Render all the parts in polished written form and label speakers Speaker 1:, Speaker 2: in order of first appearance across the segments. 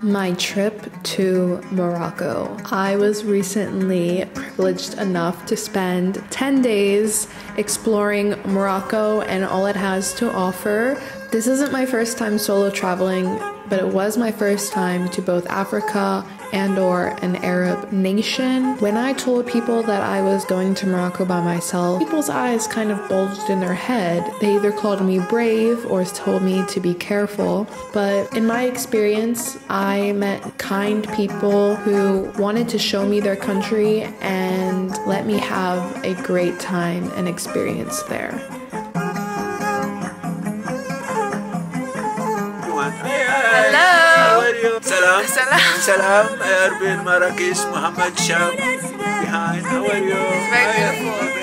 Speaker 1: My trip to Morocco. I was recently privileged enough to spend 10 days exploring Morocco and all it has to offer. This isn't my first time solo traveling, but it was my first time to both Africa and/or an Arab nation. When I told people that I was going to Morocco by myself, people's eyes kind of bulged in their head. They either called me brave or told me to be careful. But in my experience, I met kind people who wanted to show me their country and let me have a great time and experience there.
Speaker 2: Hello. How are you? Salam. Salam. Arbin Marrakesh, Muhammad Sham. Behind. How are you?
Speaker 3: It's very beautiful.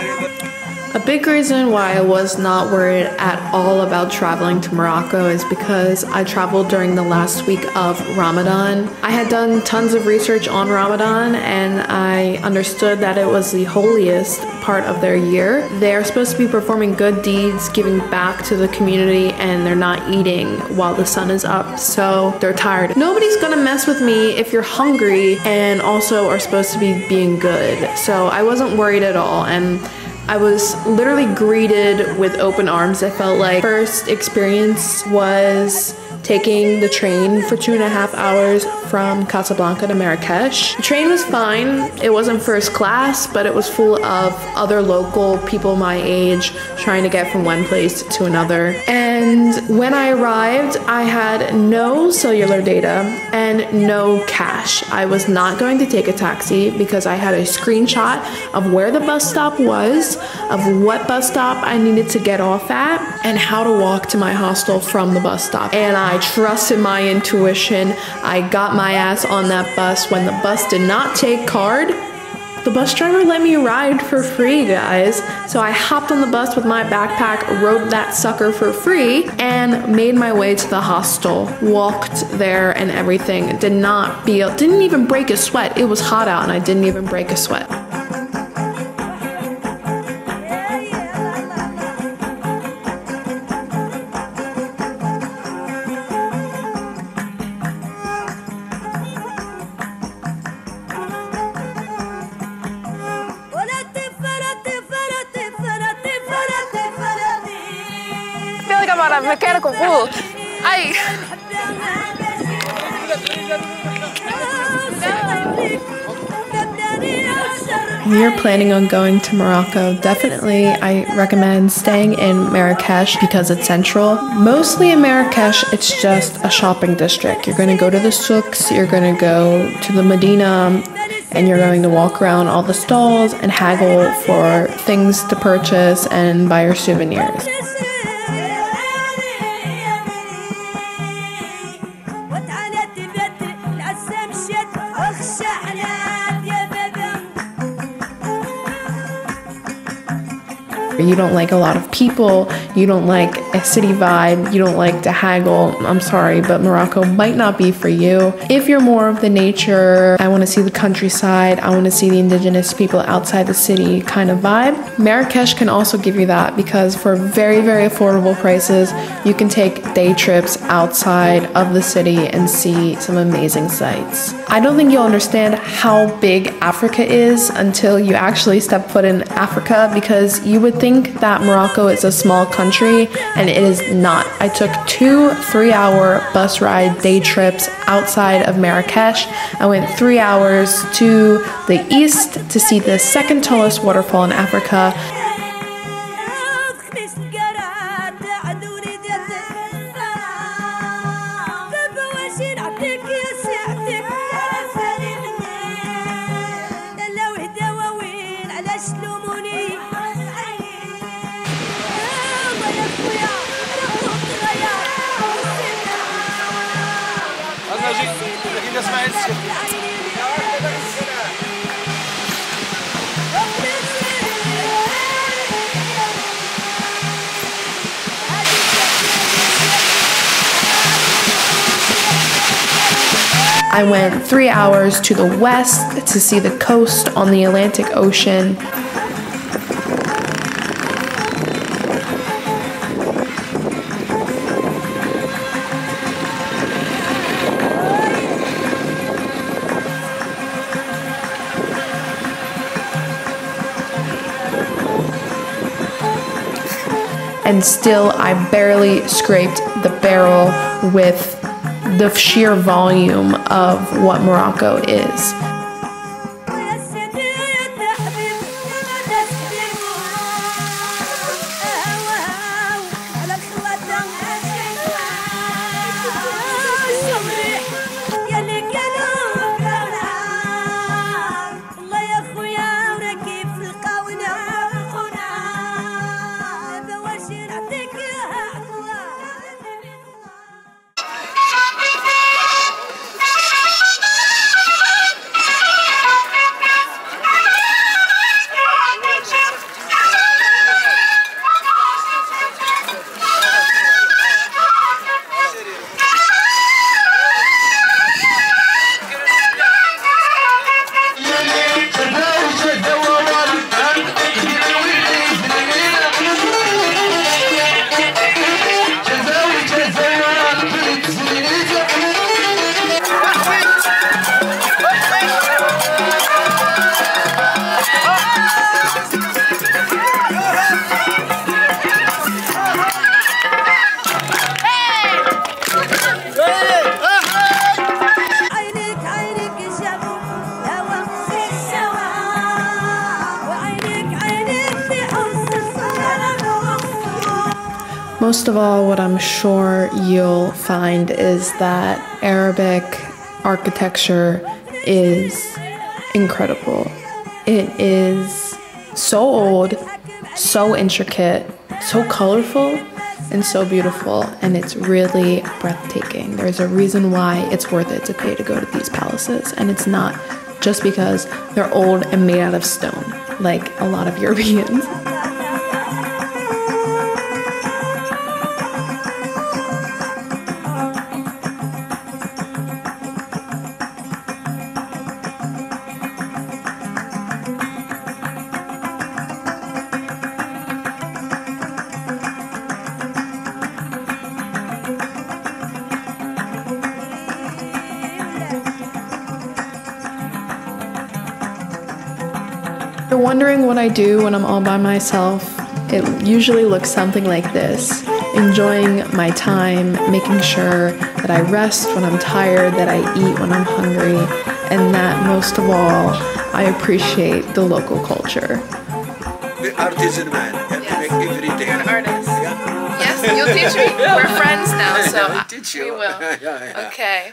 Speaker 1: A big reason why I was not worried at all about traveling to Morocco is because I traveled during the last week of Ramadan. I had done tons of research on Ramadan and I understood that it was the holiest part of their year. They are supposed to be performing good deeds, giving back to the community, and they're not eating while the sun is up, so they're tired. Nobody's gonna mess with me if you're hungry and also are supposed to be being good. So I wasn't worried at all, and I was literally greeted with open arms. I felt like first experience was taking the train for 2.5 hours from Casablanca to Marrakesh. The train was fine. It wasn't first class, but it was full of other local people my age trying to get from one place to another. And when I arrived, I had no cellular data and no cash. I was not going to take a taxi because I had a screenshot of where the bus stop was, of what bus stop I needed to get off at, and how to walk to my hostel from the bus stop. And I trusted my intuition. I got my ass on that bus. When the bus did not take card, the bus driver let me ride for free, guys. So I hopped on the bus with my backpack, rode that sucker for free, and made my way to the hostel. Walked there and everything. Didn't even break a sweat. It was hot out and I didn't even break a sweat.
Speaker 3: I'm on a mechanical bull.
Speaker 1: If you're planning on going to Morocco, definitely I recommend staying in Marrakesh because it's central. Mostly in Marrakesh, it's just a shopping district. You're going to go to the souks, you're going to go to the Medina, and you're going to walk around all the stalls and haggle for things to purchase and buy your souvenirs. You don't like a lot of people, you don't like a city vibe, you don't like to haggle, I'm sorry, but Morocco might not be for you. If you're more of the nature, I want to see the countryside, I want to see the indigenous people outside the city kind of vibe, Marrakesh can also give you that because for very, very affordable prices, you can take day trips outside of the city and see some amazing sights. I don't think you'll understand how big Africa is until you actually step foot in Africa because you would think that Morocco is a small country and it is not. I took 2 3-hour bus ride day trips outside of Marrakesh. I went 3 hours to the east to see the second tallest waterfall in Africa. I went 3 hours to the west to see the coast on the Atlantic Ocean. and still I barely scraped the barrel with the sheer volume of what Morocco is. Most of all, what I'm sure you'll find is that Arabic architecture is incredible. It is so old, so intricate, so colorful, and so beautiful, and it's really breathtaking. There's a reason why it's worth it to pay to go to these palaces, and it's not just because they're old and made out of stone, like a lot of Europeans. You're wondering what I do when I'm all by myself. It usually looks something like this. Enjoying my time, making sure that I rest when I'm tired, that I eat when I'm hungry, and that most of all, I appreciate the local culture.
Speaker 2: The artisan man, you have to make everything.
Speaker 3: You're an artist.
Speaker 2: Yeah.
Speaker 3: Yes, you'll teach me. We're friends now, so
Speaker 2: I'll teach you.
Speaker 3: we will.
Speaker 2: Yeah.
Speaker 3: Okay.